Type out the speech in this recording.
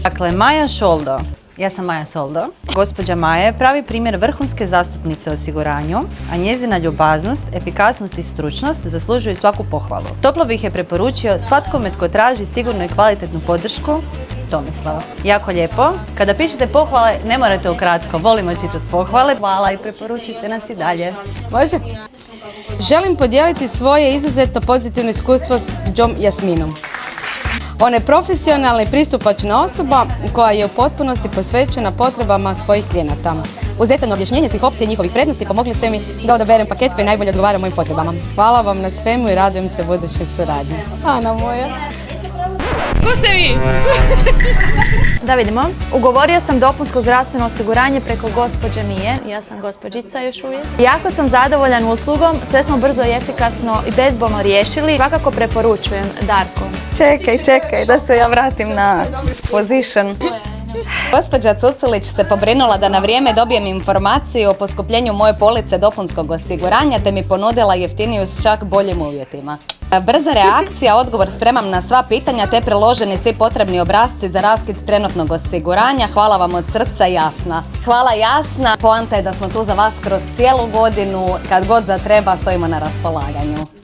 Dakle, Maja Šoldo. Ja sam Maja Soldo. Gospođa Maja je pravi primjer vrhunske zastupnice u osiguranju, a njezina ljubaznost, efikasnost i stručnost zaslužuju svaku pohvalu. Toplo bih je preporučio svatkome tko traži sigurnu i kvalitetnu podršku, Tomislav. Jako lijepo. Kada pišete pohvale, ne morate ukratko, volimo čitati pohvale. Hvala i preporučite nas i dalje. Može? Želim podijeliti svoje izuzetno pozitivno iskustvo s Đom Jasminom. Ona je profesionalna i pristupačna osoba koja je u potpunosti posvećena potrebama svojih klijenata. Uz detaljno objašnjenje svih opcija i njihovih prednosti pomogli ste mi da odaberem paket koji najbolje odgovara mojim potrebama. Hvala vam na svemu i radujem se budućoj suradnji. Ana moja. Tko ste vi? Da vidimo. Ugovorio sam dopunsko zdravstveno osiguranje preko gospođe Mije. Ja sam gospođica još uvijek. Jako sam zadovoljan uslugom. Sve smo brzo i efikasno i bezbolno riješili. Svakako preporučujem. Darko. Čekaj, da se ja vratim na position. Gospođa Cuculić se pobrinula da na vrijeme dobijem informaciju o poskupljenju moje police dopunskog osiguranja te mi ponudila jeftiniju s čak boljim uvjetima. Brza reakcija, odgovor spremam na sva pitanja te priloženi svi potrebni obrasci za raskid trenutnog osiguranja. Hvala vam od srca, Jasna. Hvala, Jasna. Poanta je da smo tu za vas kroz cijelu godinu. Kad god zatreba, stojimo na raspolaganju.